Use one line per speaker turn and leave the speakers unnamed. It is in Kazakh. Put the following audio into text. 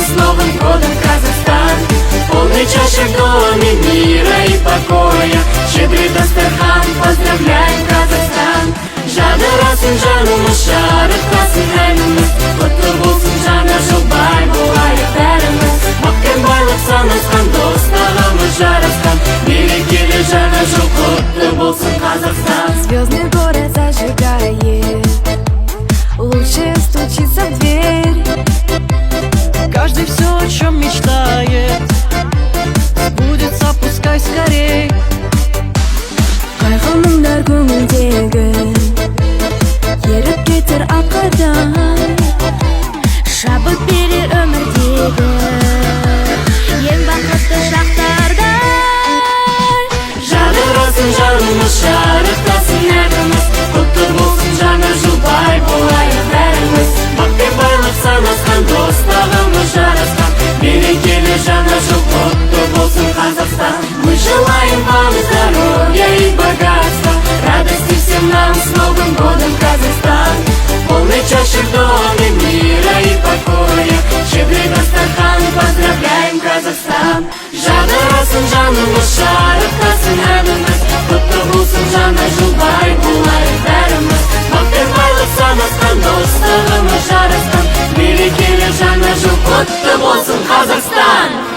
с Новым годом, Казахстан! Полный чашек доме мира и покоя, щедрый Дастархан, поздравляем Казахстан! Жаны расын жанымыз, жарықтасын әніміз, құтты болсын жаңа жыл, бай болайық бәріміз. Бақ пен байлық санасқан, достығымыз жарасқан, берекелі жаңа жыл, құтты болсын Казахстан!
Звездный город зажигает, лучше стучится в дверь.
Каждый все, о чем мечтает, сбудется, пускай скорей.
Қайғы-мұңдар көңілдегі еріп кетер ақырдан, шабыт берер өмірдегі ең бақытты шақтарда.
Жадырасын жанымыз, жарықтасын әніміз, құтты болсын жаңа жыл, бай болайық бәріміз. Бақ пен байлық санасқан, достығымыз жарасқан, берекелі жаңа жыл, құтты болсын Казахстан! Мы желаем вам здоровья и богатства, радости всем нам с Новым годом, Казахстан! Полный чашек доме мира и покоя, щедрый Дастархан, поздравляем Казахстан! Жадырасын жанымыз, жарықтасын әніміз, құтты болсын жаңа жыл, бай болайық бәріміз. Бақ пен байлық санасқан, достығымыз жарасқан, берекелі жаңа жыл, құтты болсын Казахстан!